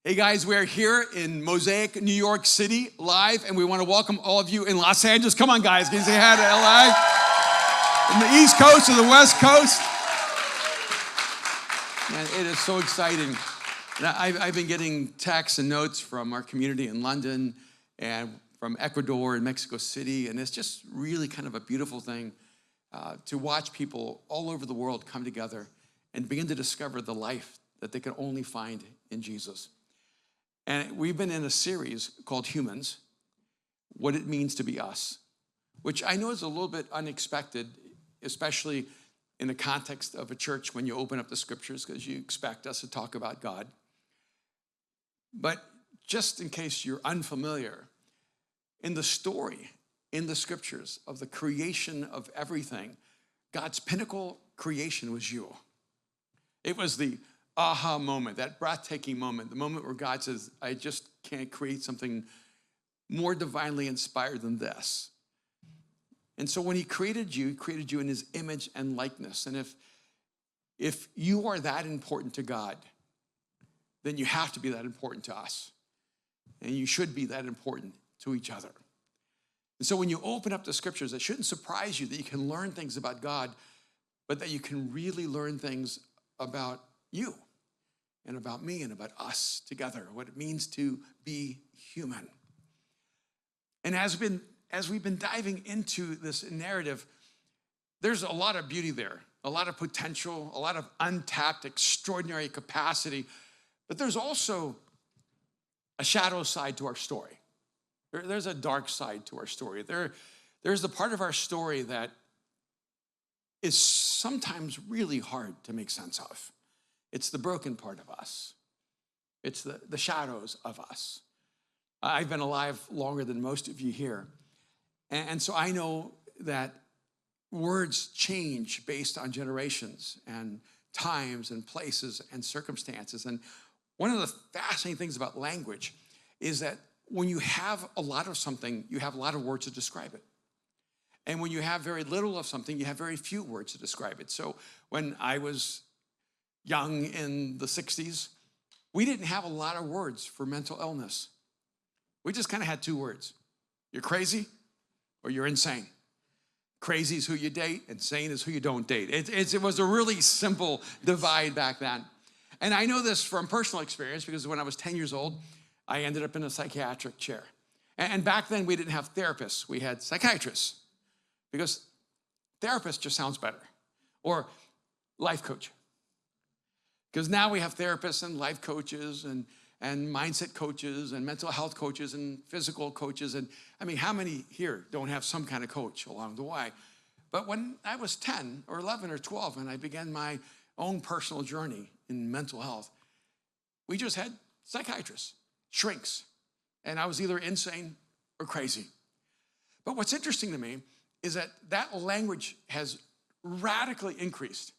Hey guys, we're here in Mosaic, New York City, live, and we want to welcome all of you in Los Angeles. Come on, guys, can you say hi to LA? From the East Coast to the West Coast. Man, it is so exciting. Now, I've been getting texts and notes from our community in London and from Ecuador and Mexico City, and it's just really kind of a beautiful thing to watch people all over the world come together and begin to discover the life that they can only find in Jesus. And we've been in a series called Humans, What It Means to Be Us, which I know is a little bit unexpected, especially in the context of a church when you open up the scriptures, because you expect us to talk about God. But just in case you're unfamiliar, in the story, in the scriptures of the creation of everything, God's pinnacle creation was you. It was the aha moment, that breathtaking moment, the moment where God says, I just can't create something more divinely inspired than this. And so when he created you in his image and likeness. And if you are that important to God, then you have to be that important to us. And you should be that important to each other. And so when you open up the scriptures, it shouldn't surprise you that you can learn things about God, but that you can really learn things about you and about me and about us together, what it means to be human. And as we've been diving into this narrative, there's a lot of beauty there, a lot of potential, a lot of untapped, extraordinary capacity, but there's also a shadow side to our story. There's a dark side to our story. There's the part of our story that is sometimes really hard to make sense of. It's the broken part of us. It's the shadows of us. I've been alive longer than most of you here. And so I know that words change based on generations and times and places and circumstances. And one of the fascinating things about language is that when you have a lot of something, you have a lot of words to describe it. And when you have very little of something, you have very few words to describe it. So when I was young in the 60s, we didn't have a lot of words for mental illness. We just kind of had two words. You're crazy or you're insane. Crazy is who you date, insane is who you don't date. It was a really simple divide back then. And I know this from personal experience because when I was 10 years old, I ended up in a psychiatric chair. And back then we didn't have therapists, we had psychiatrists because therapist just sounds better. Or life coach. Because now we have therapists and life coaches and mindset coaches and mental health coaches and physical coaches. And I mean, how many here don't have some kind of coach along the way? But when I was 10 or 11 or 12 and I began my own personal journey in mental health, we just had psychiatrists, shrinks, and I was either insane or crazy. But what's interesting to me is that language has radically increased.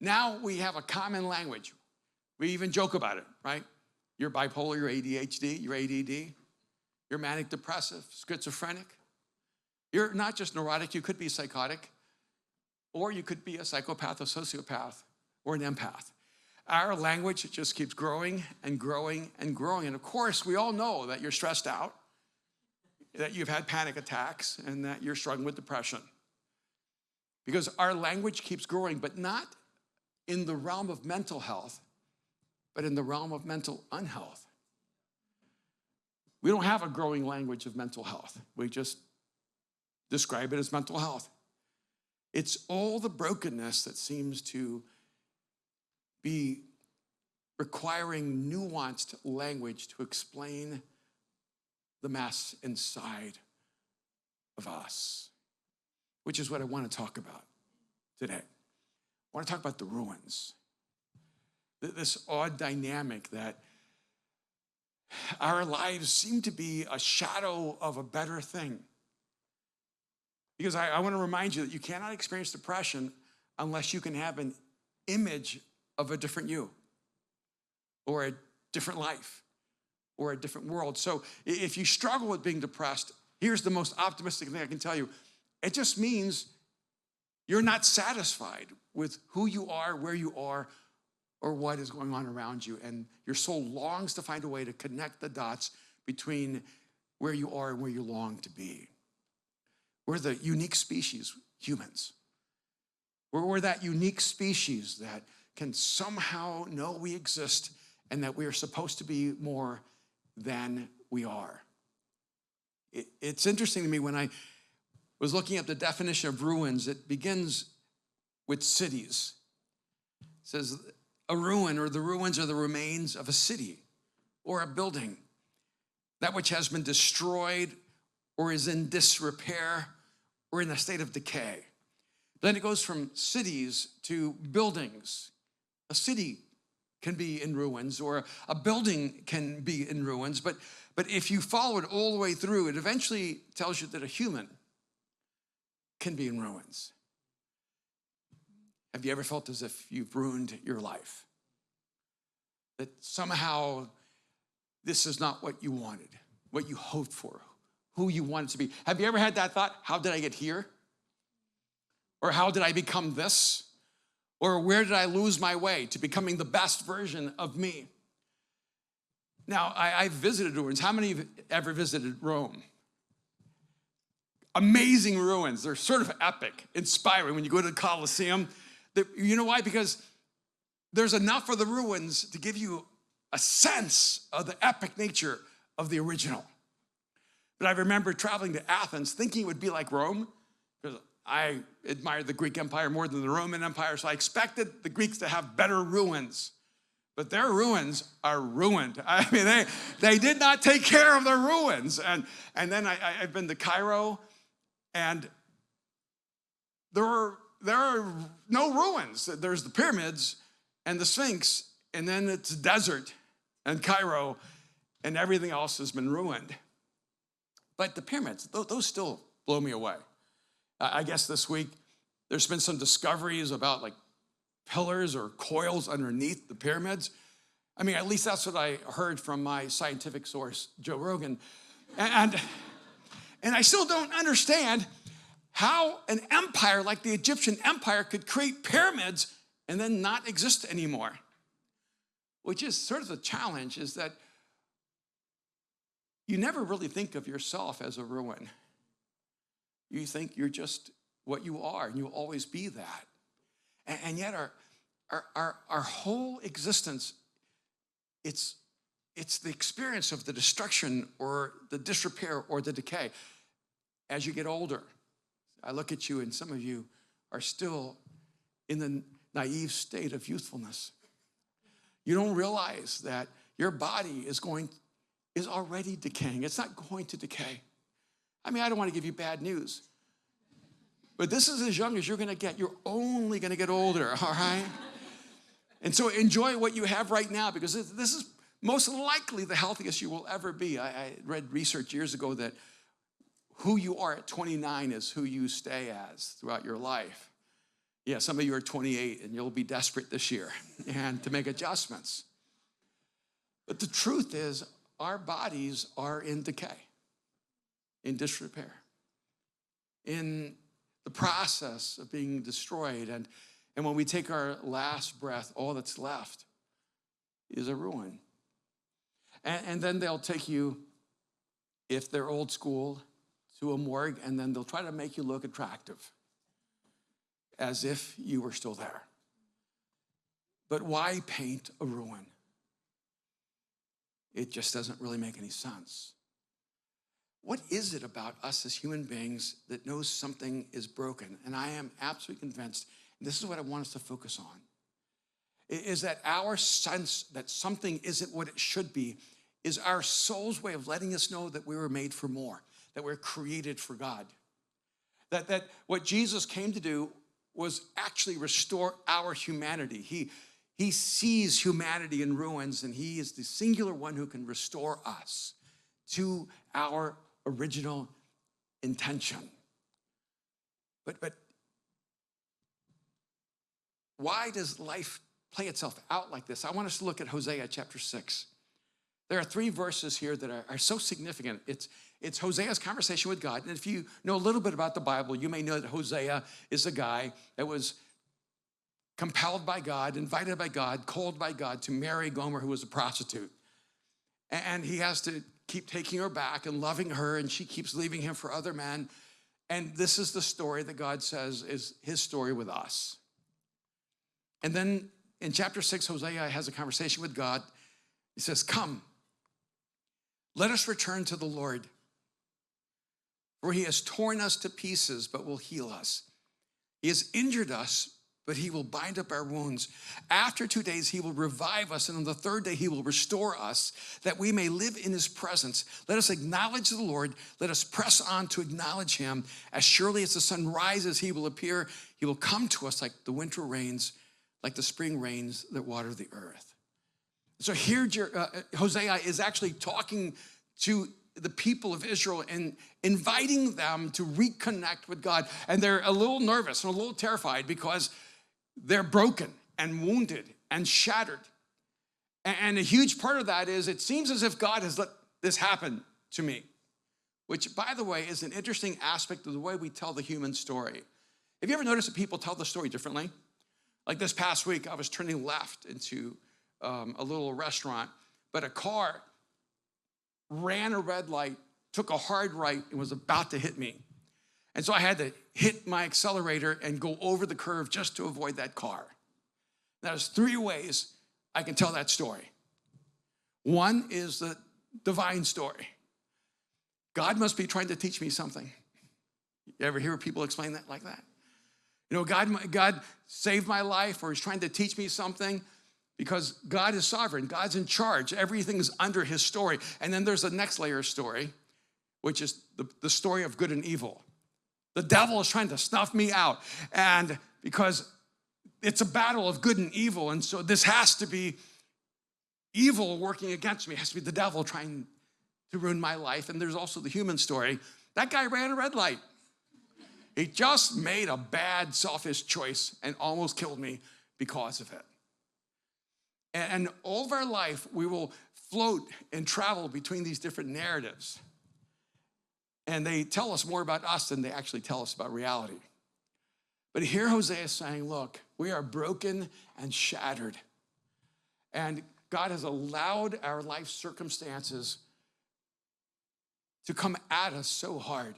Now we have a common language. We even joke about it, right? You're bipolar, you're ADHD, you're ADD, you're manic depressive, schizophrenic. You're not just neurotic, you could be psychotic, or you could be a psychopath, a sociopath, or an empath. Our language just keeps growing and growing and growing. And of course, we all know that you're stressed out, that you've had panic attacks, and that you're struggling with depression. Because our language keeps growing, but not in the realm of mental health, but in the realm of mental unhealth. We don't have a growing language of mental health. We just describe it as mental health. It's all the brokenness that seems to be requiring nuanced language to explain the mess inside of us, which is what I want to talk about today. I want to talk about the ruins. This odd dynamic that our lives seem to be a shadow of a better thing. Because I want to remind you that you cannot experience depression unless you can have an image of a different you or a different life or a different world. So if you struggle with being depressed, here's the most optimistic thing I can tell you. It just means you're not satisfied with who you are, where you are, or what is going on around you. And your soul longs to find a way to connect the dots between where you are and where you long to be. We're the unique species, humans. We're that unique species that can somehow know we exist and that we are supposed to be more than we are. It's interesting to me when I was looking up the definition of ruins, it begins with cities. It says a ruin or the ruins are the remains of a city or a building, that which has been destroyed or is in disrepair or in a state of decay. Then it goes from cities to buildings. A city can be in ruins or a building can be in ruins, but if you follow it all the way through, it eventually tells you that a human can be in ruins. Have you ever felt as if you've ruined your life? That somehow this is not what you wanted, what you hoped for, who you wanted to be. Have you ever had that thought? How did I get here? Or how did I become this? Or where did I lose my way to becoming the best version of me? Now, I've visited ruins. How many have ever visited Rome? Amazing ruins. They're sort of epic, inspiring. When you go to the Colosseum, you know why? Because there's enough of the ruins to give you a sense of the epic nature of the original. But I remember traveling to Athens thinking it would be like Rome, because I admired the Greek Empire more than the Roman Empire, so I expected the Greeks to have better ruins. But their ruins are ruined. I mean, they did not take care of their ruins. And then I've been to Cairo, and there are no ruins. There's the pyramids and the Sphinx, and then it's desert and Cairo, and everything else has been ruined. But the pyramids, those still blow me away. I guess this week there's been some discoveries about like pillars or coils underneath the pyramids. I mean, at least that's what I heard from my scientific source, Joe Rogan. And I still don't understand how an empire like the Egyptian Empire could create pyramids and then not exist anymore. Which is sort of the challenge, is that you never really think of yourself as a ruin. You think you're just what you are, and you'll always be that. And yet our whole existence, it's the experience of the destruction or the disrepair or the decay. As you get older, I look at you and some of you are still in the naive state of youthfulness. You don't realize that your body is already decaying. It's not going to decay. I mean, I don't want to give you bad news, but this is as young as you're going to get. You're only going to get older, all right? And so enjoy what you have right now, because this is most likely the healthiest you will ever be. I read research years ago that who you are at 29 is who you stay as throughout your life. Yeah, some of you are 28 and you'll be desperate this year and to make adjustments. But the truth is, our bodies are in decay, in disrepair, in the process of being destroyed. And when we take our last breath, all that's left is a ruin. And then they'll take you, if they're old school, to a morgue, and then they'll try to make you look attractive, as if you were still there. But why paint a ruin? It just doesn't really make any sense. What is it about us as human beings that knows something is broken? And I am absolutely convinced, and this is what I want us to focus on, is that our sense that something isn't what it should be is our soul's way of letting us know that we were made for more, that we're created for God. That what Jesus came to do was actually restore our humanity. He sees humanity in ruins, and he is the singular one who can restore us to our original intention. But why does life play itself out like this? I want us to look at Hosea chapter 6. There are 3 verses here that are so significant. It's Hosea's conversation with God. And if you know a little bit about the Bible, you may know that Hosea is a guy that was compelled by God, invited by God, called by God to marry Gomer, who was a prostitute. And he has to keep taking her back and loving her, and she keeps leaving him for other men. And this is the story that God says is his story with us. And then in chapter 6, Hosea has a conversation with God. He says, come, let us return to the Lord, for he has torn us to pieces, but will heal us. He has injured us, but he will bind up our wounds. After 2 days, he will revive us, and on the third day, he will restore us, that we may live in his presence. Let us acknowledge the Lord. Let us press on to acknowledge him. As surely as the sun rises, he will appear. He will come to us like the winter rains, like the spring rains that water the earth. So here, Hosea is actually talking to the people of Israel and inviting them to reconnect with God. And they're a little nervous and a little terrified because they're broken and wounded and shattered. And a huge part of that is it seems as if God has let this happen to me, which, by the way, is an interesting aspect of the way we tell the human story. Have you ever noticed that people tell the story differently? Like this past week, I was turning left into a little restaurant, but a car ran a red light, took a hard right, and was about to hit me. And so I had to hit my accelerator and go over the curve just to avoid that car. Now, there's 3 ways I can tell that story. One is the divine story. God must be trying to teach me something. You ever hear people explain that like that? You know, God saved my life, or he's trying to teach me something, because God is sovereign. God's in charge. Everything's under his story. And then there's the next layer of story, which is the story of good and evil. The devil is trying to snuff me out. And because it's a battle of good and evil, and so this has to be evil working against me. It has to be the devil trying to ruin my life. And there's also the human story. That guy ran a red light. He just made a bad, selfish choice and almost killed me because of it. And all of our life, we will float and travel between these different narratives. And they tell us more about us than they actually tell us about reality. But here Hosea is saying, look, we are broken and shattered. And God has allowed our life circumstances to come at us so hard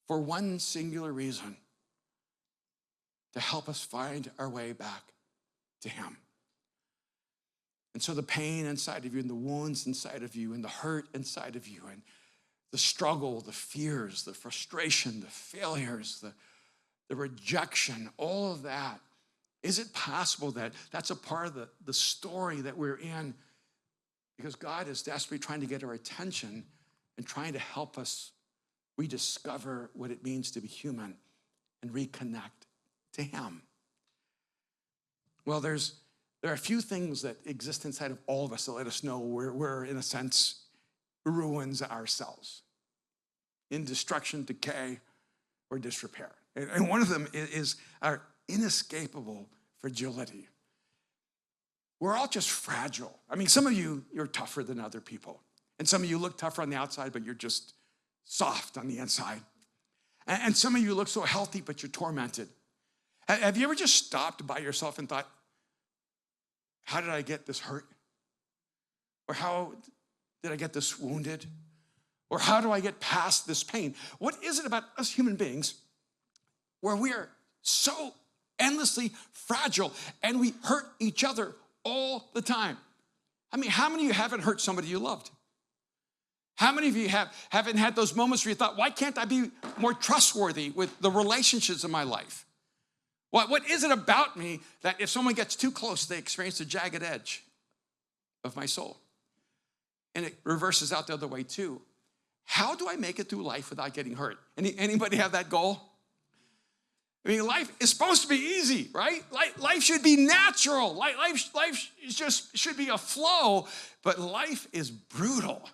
for one singular reason: to help us find our way back to him. And so the pain inside of you and the wounds inside of you and the hurt inside of you and the struggle, the fears, the frustration, the failures, the rejection, all of that, is it possible that that's a part of the story that we're in? Because God is desperately trying to get our attention and trying to help us rediscover what it means to be human and reconnect to him. Well, there are a few things that exist inside of all of us that let us know we're in a sense, ruins ourselves in destruction, decay, or disrepair. And one of them is our inescapable fragility. We're all just fragile. I mean, some of you're tougher than other people. And some of you look tougher on the outside, but you're just soft on the inside. And some of you look so healthy, but you're tormented. Have you ever just stopped by yourself and thought, how did I get this hurt? Or how did I get this wounded? Or how do I get past this pain? What is it about us human beings where we are so endlessly fragile and we hurt each other all the time? I mean, how many of you haven't hurt somebody you loved? How many of you haven't had those moments where you thought, why can't I be more trustworthy with the relationships in my life? What is it about me that if someone gets too close, they experience the jagged edge of my soul? And it reverses out the other way too. How do I make it through life without getting hurt? Anybody have that goal? I mean, life is supposed to be easy, right? Life should be natural. Life just should be a flow, but life is brutal.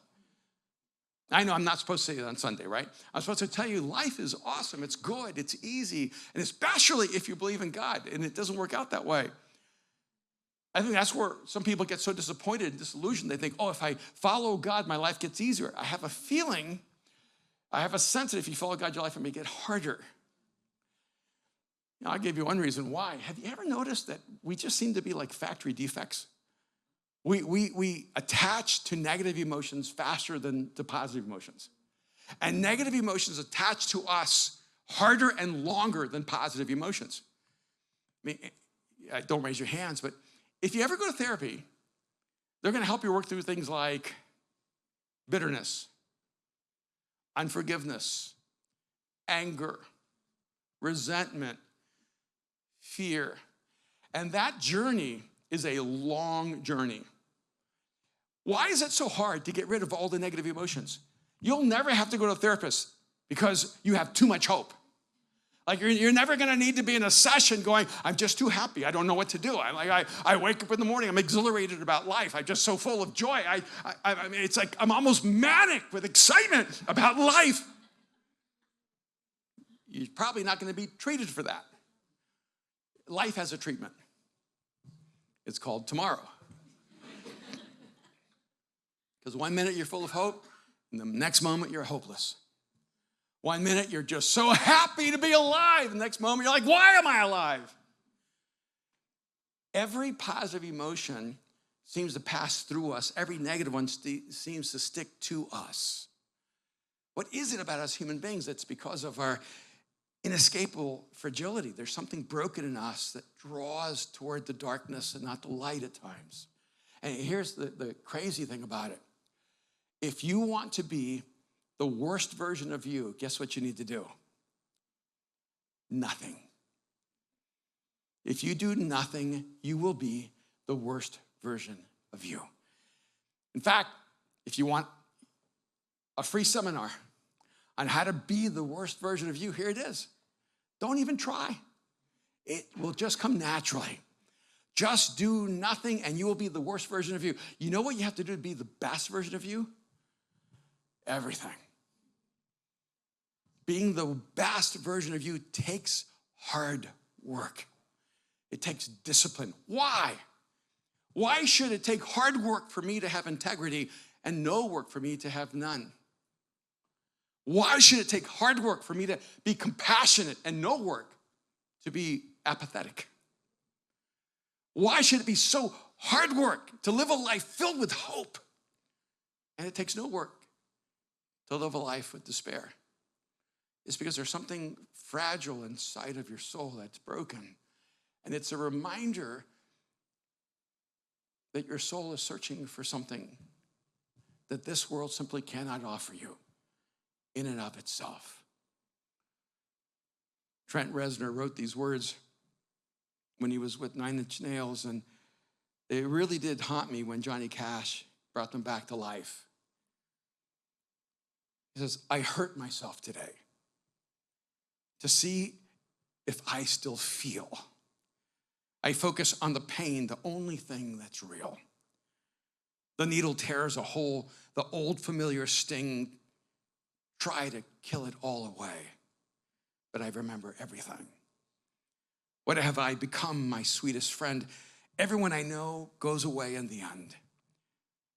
I know I'm not supposed to say that on Sunday, right? I'm supposed to tell you life is awesome, it's good, it's easy, and especially if you believe in God, and it doesn't work out that way. I think that's where some people get so disappointed and disillusioned. They think, oh, if I follow God, my life gets easier. I have a feeling, I have a sense that if you follow God, your life may get harder. I'll give you one reason why. Have you ever noticed that we just seem to be like factory defects? We attach to negative emotions faster than to positive emotions. And negative emotions attach to us harder and longer than positive emotions. I mean, don't raise your hands, but if you ever go to therapy, they're going to help you work through things like bitterness, unforgiveness, anger, resentment, fear. And that journey is a long journey. Why is it so hard to get rid of all the negative emotions? You'll never have to go to a therapist because you have too much hope. Like you're never going to need to be in a session going, I'm just too happy. I don't know what to do. I wake up in the morning. I'm exhilarated about life. I'm just so full of joy. I mean, it's like I'm almost manic with excitement about life. You're probably not going to be treated for that. Life has a treatment. It's called tomorrow. Because one minute you're full of hope, and the next moment you're hopeless. One minute you're just so happy to be alive. The next moment you're like, why am I alive? Every positive emotion seems to pass through us. Every negative one seems to stick to us. What is it about us human beings? It's because of our inescapable fragility. There's something broken in us that draws toward the darkness and not the light at times. And here's the crazy thing about it. If you want to be the worst version of you, guess what you need to do? Nothing. If you do nothing, you will be the worst version of you. In fact, if you want a free seminar on how to be the worst version of you, here it is. Don't even try. It will just come naturally. Just do nothing and you will be the worst version of you. You know what you have to do to be the best version of you? Everything. Being the best version of you takes hard work. It takes discipline. Why? Why should it take hard work for me to have integrity and no work for me to have none? Why should it take hard work for me to be compassionate and no work to be apathetic? Why should it be so hard work to live a life filled with hope and it takes no work to live a life with despair? It's because there's something fragile inside of your soul that's broken. And it's a reminder that your soul is searching for something that this world simply cannot offer you in and of itself. Trent Reznor wrote these words when he was with 9 Inch Nails, and they really did haunt me when Johnny Cash brought them back to life. He says, I hurt myself today to see if I still feel. I focus on the pain, the only thing that's real. The needle tears a hole, the old familiar sting, try to kill it all away, but I remember everything. What have I become, my sweetest friend? Everyone I know goes away in the end.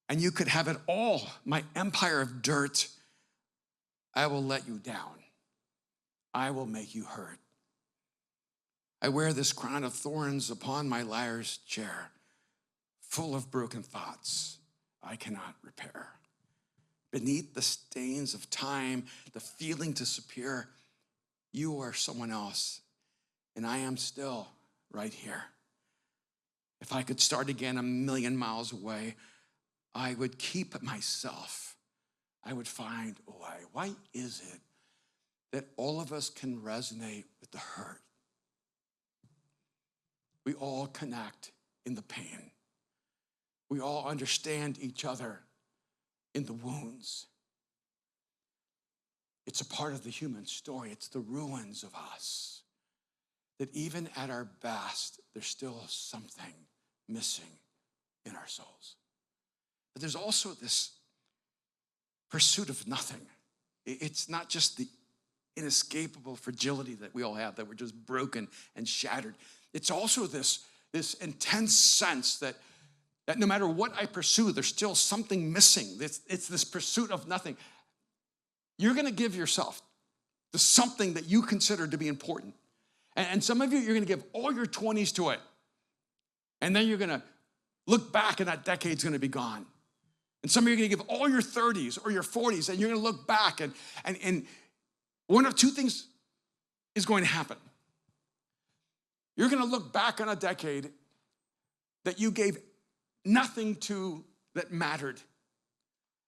And you could have it all, my empire of dirt. I will let you down. I will make you hurt. I wear this crown of thorns upon my liar's chair, full of broken thoughts I cannot repair. Beneath the stains of time, the feeling disappear, you are someone else, and I am still right here. If I could start again 1,000,000 miles away, I would keep myself. I would find a way. Why is it that all of us can resonate with the hurt? We all connect in the pain. We all understand each other in the wounds. It's a part of the human story. It's the ruins of us. That even at our best, there's still something missing in our souls. But there's also this pursuit of nothing. It's not just the inescapable fragility that we all have, that we're just broken and shattered. It's also this intense sense that no matter what I pursue, there's still something missing. It's this pursuit of nothing. You're going to give yourself to something that you consider to be important. And some of you, you're going to give all your 20s to it. And then you're going to look back and that decade's going to be gone. And some of you are going to give all your 30s or your 40s and you're going to look back and one of two things is going to happen. You're going to look back on a decade that you gave nothing to that mattered.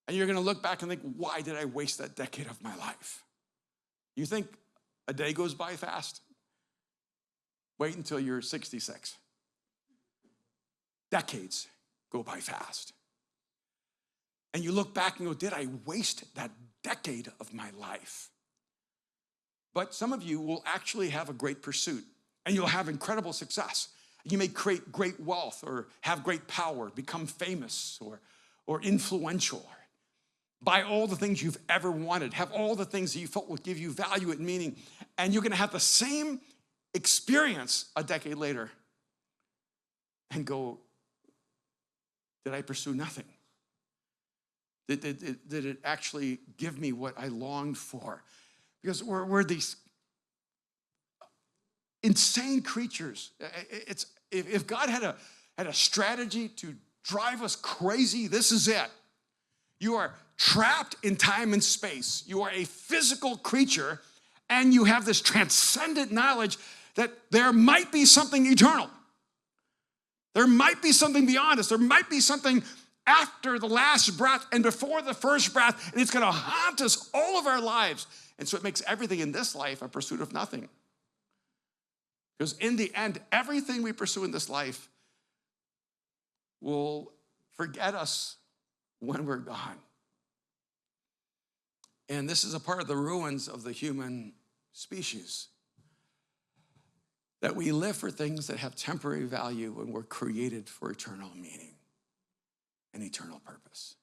And you're going to look back and think, why did I waste that decade of my life? You think a day goes by fast? Wait until you're 66. Decades go by fast. And you look back and go, did I waste that decade of my life? But some of you will actually have a great pursuit and you'll have incredible success. You may create great wealth or have great power, become famous or influential, buy all the things you've ever wanted, have all the things that you felt would give you value and meaning, and you're going to have the same experience a decade later and go, did I pursue nothing? Did it actually give me what I longed for? Because we're these insane creatures. If God had a strategy to drive us crazy, this is it. You are trapped in time and space. You are a physical creature, and you have this transcendent knowledge that there might be something eternal. There might be something beyond us. There might be something after the last breath and before the first breath, and it's going to haunt us all of our lives. And so it makes everything in this life a pursuit of nothing. Because in the end, everything we pursue in this life will forget us when we're gone. And this is a part of the ruins of the human species. That we live for things that have temporary value when we're created for eternal meaning and eternal purpose.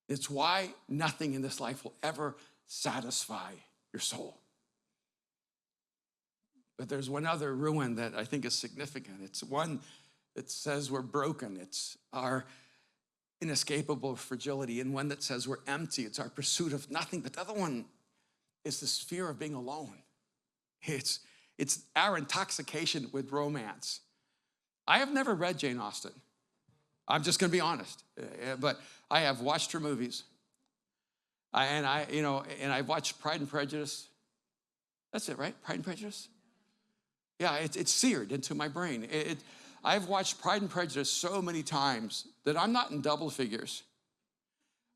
It's why nothing in this life will ever satisfy your soul. But there's one other ruin that I think is significant. It's one that says we're broken. It's our inescapable fragility, and one that says we're empty. It's our pursuit of nothing. But the other one is this fear of being alone. It's our intoxication with romance. I have never read Jane Austen. I'm just going to be honest. But I have watched her movies. And I've watched Pride and Prejudice. That's it, right? Pride and Prejudice? Yeah, it's seared into my brain. I've watched Pride and Prejudice so many times that I'm not in double figures.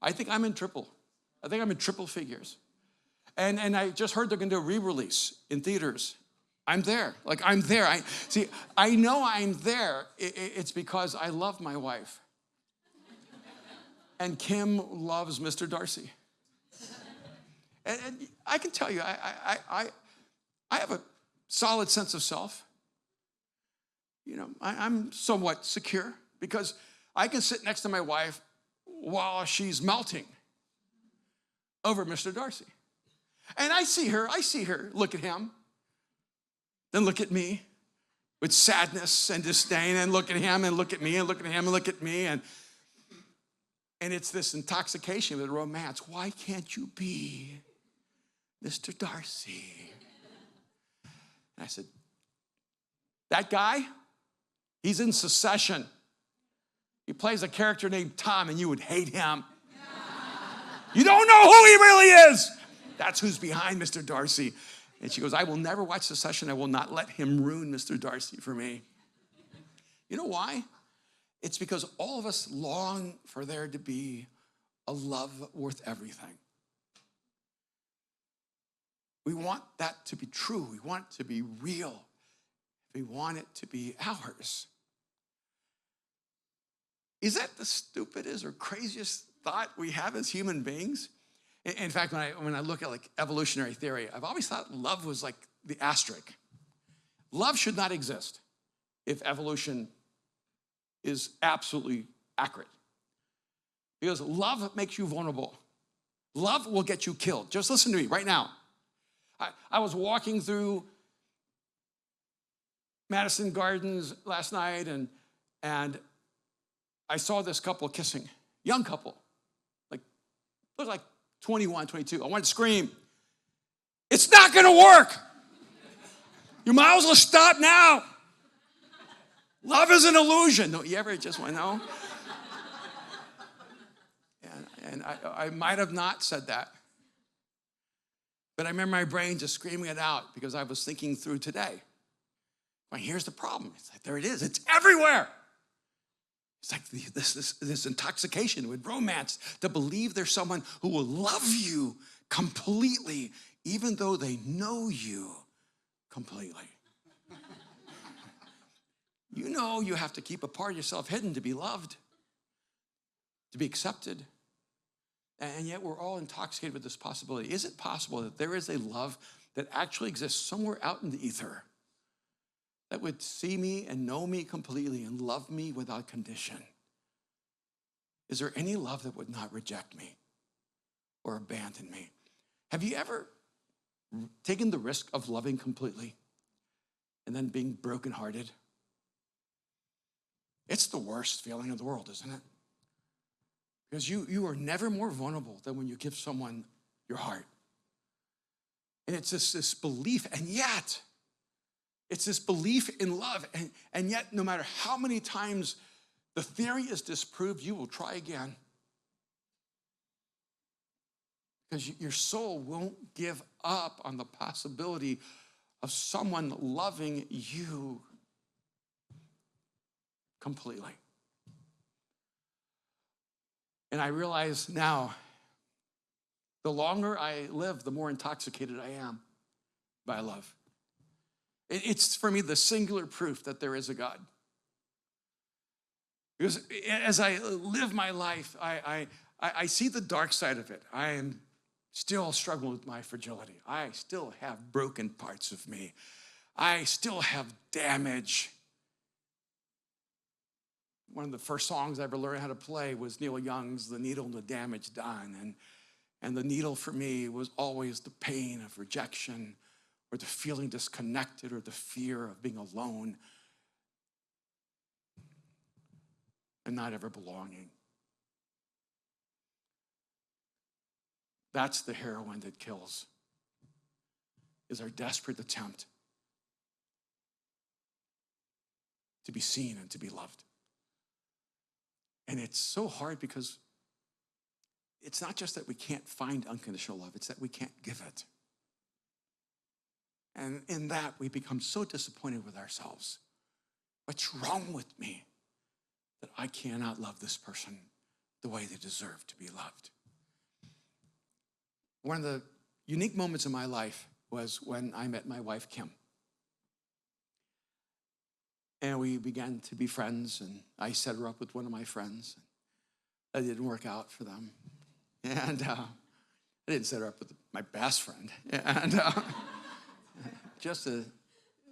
I think I'm in triple. I think I'm in triple figures. And I just heard they're going to do a re-release in theaters. I'm there. Like, I'm there. I know I'm there. It's because I love my wife. And Kim loves Mr. Darcy. And I can tell you, I have a solid sense of self. You know, I'm somewhat secure because I can sit next to my wife while she's melting over Mr. Darcy. And I see her look at him, then look at me with sadness and disdain, and look at him and look at me and look at him and look at me. And it's this intoxication with romance. Why can't you be Mr. Darcy? And I said, that guy, he's in Succession. He plays a character named Tom, and you would hate him. You don't know who he really is. That's who's behind Mr. Darcy. And she goes, I will never watch Succession. I will not let him ruin Mr. Darcy for me. You know why? It's because all of us long for there to be a love worth everything. We want that to be true. We want it to be real. We want it to be ours. Is that the stupidest or craziest thought we have as human beings? In fact, when I look at like evolutionary theory, I've always thought love was like the asterisk. Love should not exist if evolution is absolutely accurate. Because love makes you vulnerable. Love will get you killed. Just listen to me right now. I was walking through Madison Gardens last night, and I saw this couple kissing, young couple, looked like 21, 22. I wanted to scream, it's not going to work. You might as well stop now. Love is an illusion. Don't you ever just want to know? And I might have not said that. But I remember my brain just screaming it out because I was thinking through today. Well, here's the problem. It's like, there it is. It's everywhere. It's like this intoxication with romance to believe there's someone who will love you completely, even though they know you completely. You know you have to keep a part of yourself hidden to be loved, to be accepted. And yet we're all intoxicated with this possibility. Is it possible that there is a love that actually exists somewhere out in the ether that would see me and know me completely and love me without condition? Is there any love that would not reject me or abandon me? Have you ever taken the risk of loving completely and then being brokenhearted? It's the worst feeling in the world, isn't it? Because you are never more vulnerable than when you give someone your heart. And it's this belief, and yet, it's this belief in love, and yet no matter how many times the theory is disproved, you will try again. Because your soul won't give up on the possibility of someone loving you completely. And I realize now, the longer I live, the more intoxicated I am by love. It's, for me, the singular proof that there is a God. Because as I live my life, I see the dark side of it. I am still struggling with my fragility. I still have broken parts of me. I still have damage. One of the first songs I ever learned how to play was Neil Young's The Needle and the Damage Done. And the needle for me was always the pain of rejection or the feeling disconnected or the fear of being alone and not ever belonging. That's the heroin that kills, is our desperate attempt to be seen and to be loved. And it's so hard because it's not just that we can't find unconditional love, it's that we can't give it. And in that, we become so disappointed with ourselves. What's wrong with me that I cannot love this person the way they deserve to be loved? One of the unique moments in my life was when I met my wife, Kim. And we began to be friends, and I set her up with one of my friends. That didn't work out for them. And I didn't set her up with my best friend. And just an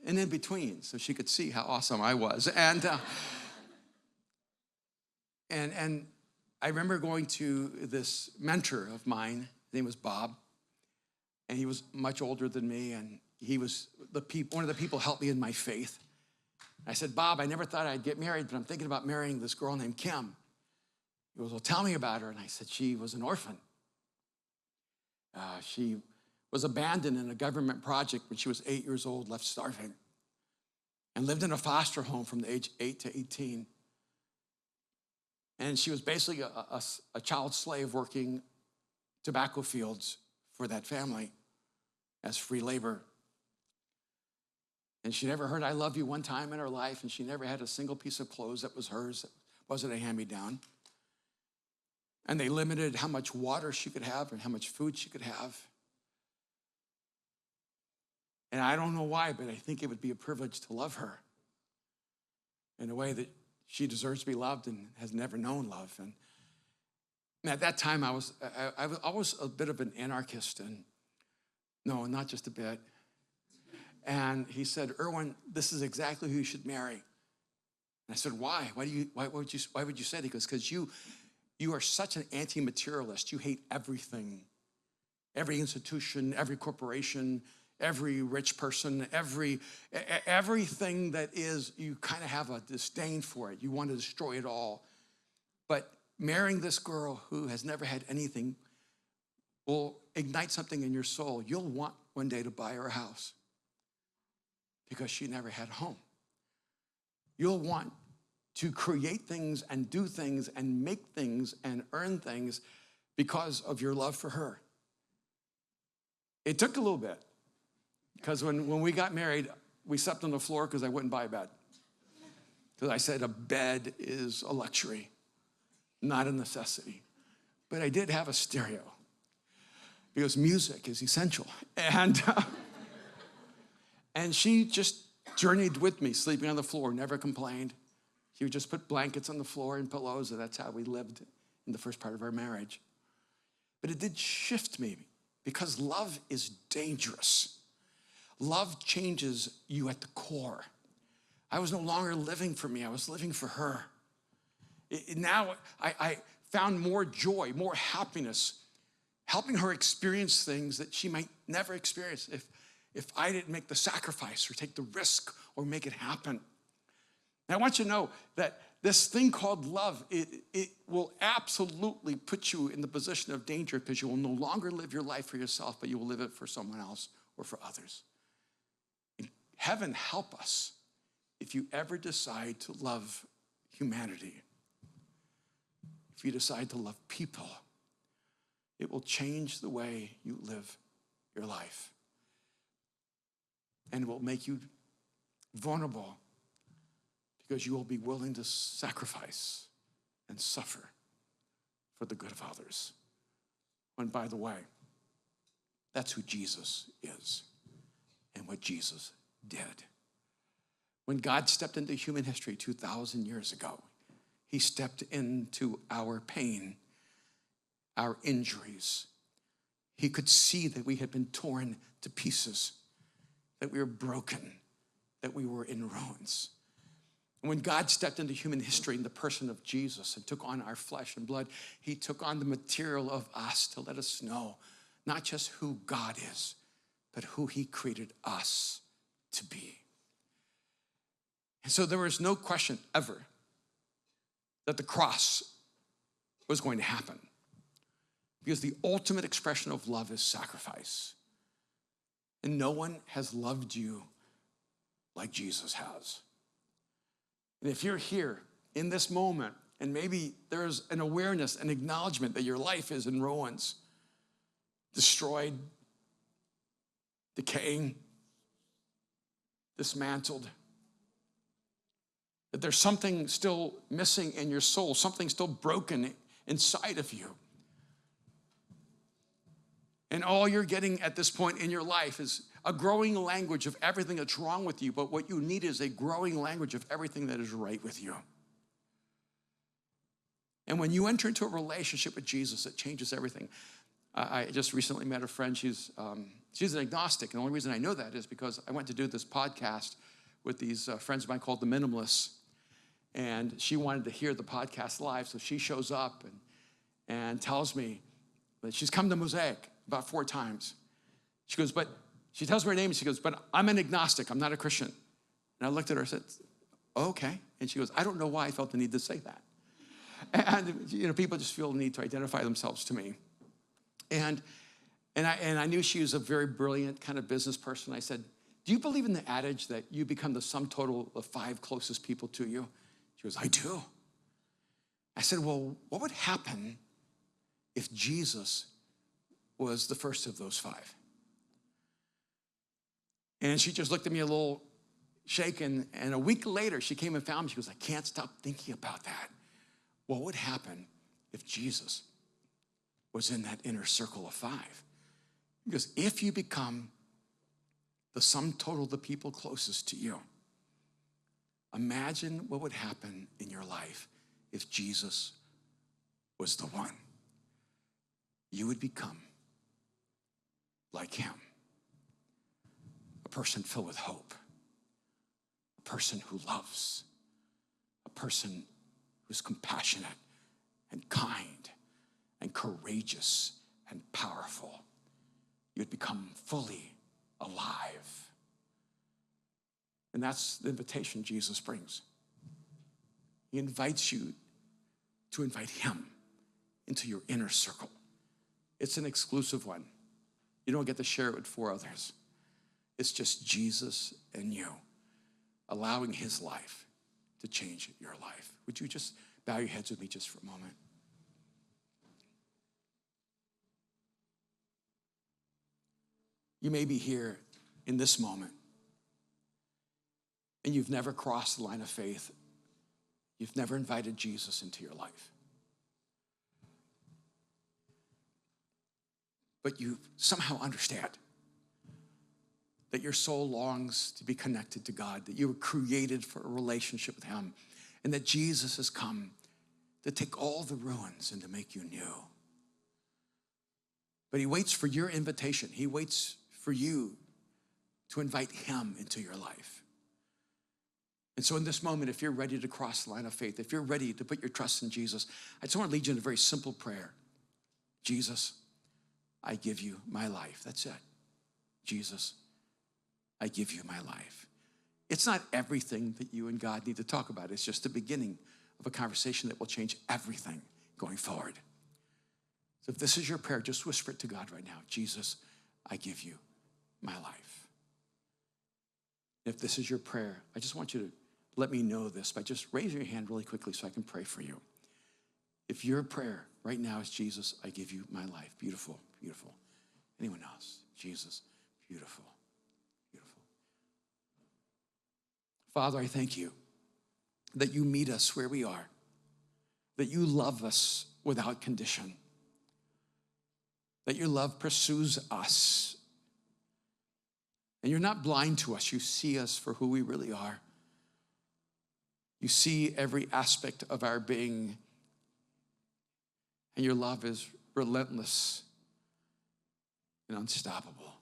in-between so she could see how awesome I was. And I remember going to this mentor of mine. His name was Bob. And he was much older than me, and he was one of the people who helped me in my faith. I said, Bob, I never thought I'd get married, but I'm thinking about marrying this girl named Kim. He goes, well, tell me about her. And I said, she was an orphan. She was abandoned in a government project when she was 8 years old, left starving, and lived in a foster home from the age 8 to 18. And she was basically a child slave working tobacco fields for that family as free labor. And she never heard I love you one time in her life, and she never had a single piece of clothes that was hers, that wasn't a hand-me-down. And they limited how much water she could have and how much food she could have. And I don't know why, but I think it would be a privilege to love her in a way that she deserves to be loved and has never known love. And at that time, I was a bit of an anarchist, and no, not just a bit. And he said, Erwin, this is exactly who you should marry. And I said, why? Why would you say it? He goes, because you are such an anti-materialist. You hate everything, every institution, every corporation, every rich person, everything that is, you kind of have a disdain for it. You want to destroy it all. But marrying this girl who has never had anything will ignite something in your soul. You'll want one day to buy her a house, because she never had a home. You'll want to create things and do things and make things and earn things because of your love for her. It took a little bit, because when we got married, we slept on the floor because I wouldn't buy a bed. Because I said a bed is a luxury, not a necessity. But I did have a stereo because music is essential. And she just journeyed with me, sleeping on the floor, never complained. She would just put blankets on the floor and pillows, and that's how we lived in the first part of our marriage. But it did shift me, because love is dangerous. Love changes you at the core. I was no longer living for me, I was living for her. Now I found more joy, more happiness, helping her experience things that she might never experience if I didn't make the sacrifice or take the risk or make it happen. And I want you to know that this thing called love, it will absolutely put you in the position of danger, because you will no longer live your life for yourself, but you will live it for someone else or for others. And heaven help us if you ever decide to love humanity. If you decide to love people, it will change the way you live your life. And it will make you vulnerable, because you will be willing to sacrifice and suffer for the good of others. And by the way, that's who Jesus is and what Jesus did. When God stepped into human history 2,000 years ago, he stepped into our pain, our injuries. He could see that we had been torn to pieces, that we were broken, that we were in ruins. And when God stepped into human history in the person of Jesus and took on our flesh and blood, he took on the material of us to let us know not just who God is, but who he created us to be. And so there was no question ever that the cross was going to happen, because the ultimate expression of love is sacrifice. And no one has loved you like Jesus has. And if you're here in this moment, and maybe there's an awareness, an acknowledgement that your life is in ruins, destroyed, decaying, dismantled, that there's something still missing in your soul, something still broken inside of you. And all you're getting at this point in your life is a growing language of everything that's wrong with you, but what you need is a growing language of everything that is right with you. And when you enter into a relationship with Jesus, it changes everything. I just recently met a friend. She's an agnostic, and the only reason I know that is because I went to do this podcast with these friends of mine called The Minimalists, and she wanted to hear the podcast live, so she shows up and tells me that she's come to Mosaic about 4 times. She goes, but she tells me her name, and she goes, but I'm an agnostic, I'm not a Christian. And I looked at her and said, okay. And she goes, I don't know why I felt the need to say that. And people just feel the need to identify themselves to me. And I knew she was a very brilliant kind of business person. I said, do you believe in the adage that you become the sum total of 5 closest people to you? She goes, I do. I said, well, what would happen if Jesus was the first of those 5? And she just looked at me a little shaken, and a week later, she came and found me. She goes, I can't stop thinking about that. What would happen if Jesus was in that inner circle of 5? Because if you become the sum total of the people closest to you, imagine what would happen in your life if Jesus was the one. You would become like him. A person filled with hope. A person who loves. A person who's compassionate and kind and courageous and powerful. You'd become fully alive. And that's the invitation Jesus brings. He invites you to invite him into your inner circle. It's an exclusive one. You don't get to share it with 4 others. It's just Jesus and you, allowing his life to change your life. Would you just bow your heads with me just for a moment? You may be here in this moment, and you've never crossed the line of faith. You've never invited Jesus into your life. But you somehow understand that your soul longs to be connected to God, that you were created for a relationship with him, and that Jesus has come to take all the ruins and to make you new. But he waits for your invitation. He waits for you to invite him into your life. And so in this moment, if you're ready to cross the line of faith, if you're ready to put your trust in Jesus, I just want to lead you in a very simple prayer. Jesus, I give you my life. That's it. Jesus, I give you my life. It's not everything that you and God need to talk about. It's just the beginning of a conversation that will change everything going forward. So if this is your prayer, just whisper it to God right now. Jesus, I give you my life. If this is your prayer, I just want you to let me know this by just raising your hand really quickly so I can pray for you. If your prayer right now is, Jesus, I give you my life. Beautiful, beautiful. Anyone else? Jesus, beautiful, beautiful. Father, I thank you that you meet us where we are, that you love us without condition, that your love pursues us, and you're not blind to us. You see us for who we really are. You see every aspect of our being, and your love is relentless and unstoppable.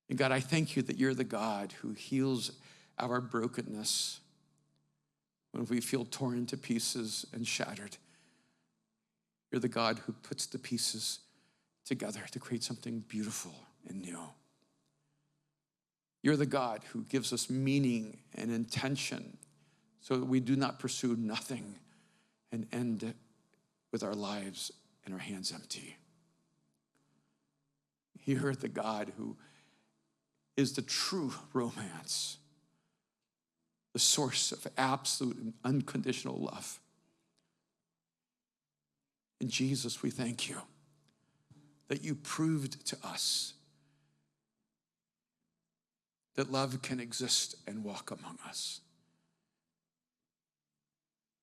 And God, I thank you that you're the God who heals our brokenness when we feel torn to pieces and shattered. You're the God who puts the pieces together to create something beautiful and new. You're the God who gives us meaning and intention so that we do not pursue nothing and end with our lives and our hands empty. You're the God who is the true romance, the source of absolute and unconditional love. And Jesus, we thank you that you proved to us that love can exist and walk among us.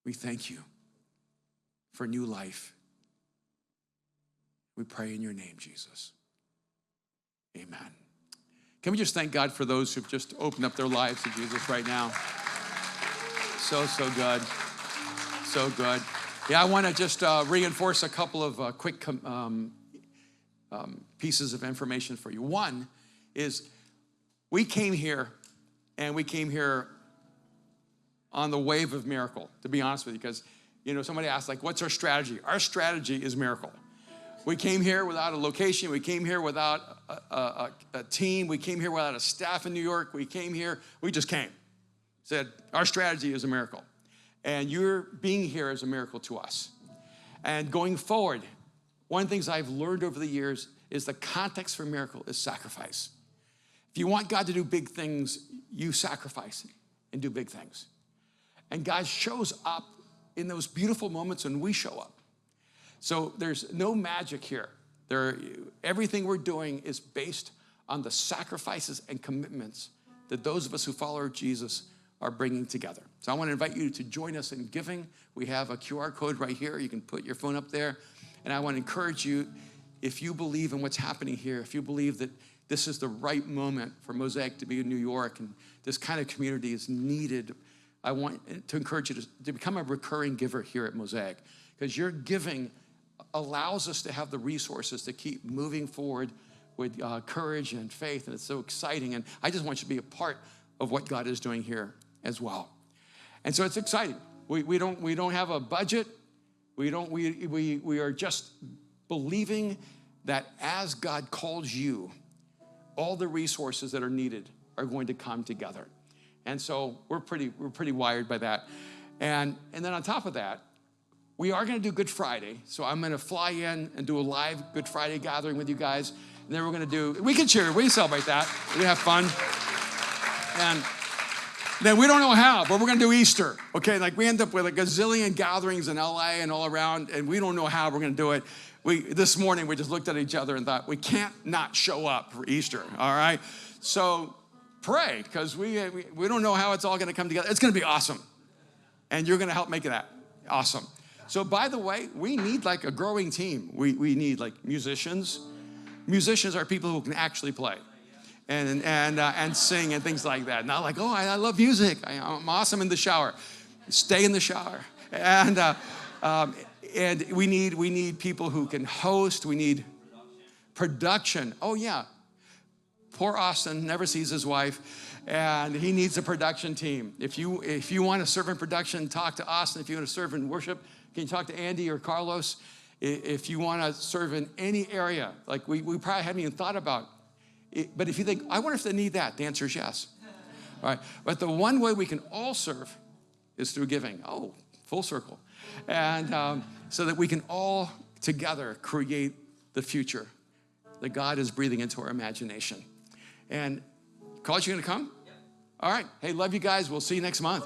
We thank you for new life. We pray in your name, Jesus. Amen. Can we just thank God for those who've just opened up their lives to Jesus right now? So good. So good. Yeah, I want to just reinforce a couple of quick pieces of information for you. One is we came here on the wave of miracle, to be honest with you, because, somebody asked, what's our strategy? Our strategy is miracle. We came here without a location. We came here without a team. We came here without a staff in New York. We just came. Said, our strategy is a miracle. And your being here is a miracle to us. And going forward, one of the things I've learned over the years is the context for miracle is sacrifice. If you want God to do big things, you sacrifice and do big things. And God shows up in those beautiful moments when we show up. So there's no magic here. Everything we're doing is based on the sacrifices and commitments that those of us who follow Jesus are bringing together. So I want to invite you to join us in giving. We have a QR code right here. You can put your phone up there. And I want to encourage you, if you believe in what's happening here, if you believe that this is the right moment for Mosaic to be in New York and this kind of community is needed, I want to encourage you to become a recurring giver here at Mosaic, because your giving allows us to have the resources to keep moving forward with courage and faith, and it's so exciting. And I just want you to be a part of what God is doing here as well. And so it's exciting. We don't have a budget. We are just believing that as God calls you, all the resources that are needed are going to come together. And so we're pretty wired by that. And then on top of that, we are going to do Good Friday. So I'm going to fly in and do a live Good Friday gathering with you guys. And then we're going to we can cheer, we can celebrate that. We have fun. And then we don't know how, but we're going to do Easter, okay? Like we end up with a gazillion gatherings in LA and all around, and we don't know how we're going to do it. This morning, we just looked at each other and thought, we can't not show up for Easter, all right? So pray, because we don't know how it's all going to come together. It's going to be awesome, and you're going to help make that awesome. So by the way, we need like a growing team. We need like musicians. Musicians are people who can actually play. And sing and things like that. Not like, oh, I love music. I'm awesome in the shower. Stay in the shower. And we need people who can host. We need production. Oh yeah, poor Austin never sees his wife, and he needs a production team. If you want to serve in production, talk to Austin. If you want to serve in worship, can you talk to Andy or Carlos? If you want to serve in any area, like we probably haven't even thought about. But if you think, I wonder if they need that, the answer is yes. All right. But the one way we can all serve is through giving. Oh, full circle. And so that we can all together create the future that God is breathing into our imagination. And college, you going to come? Yep. All right. Hey, love you guys. We'll see you next month.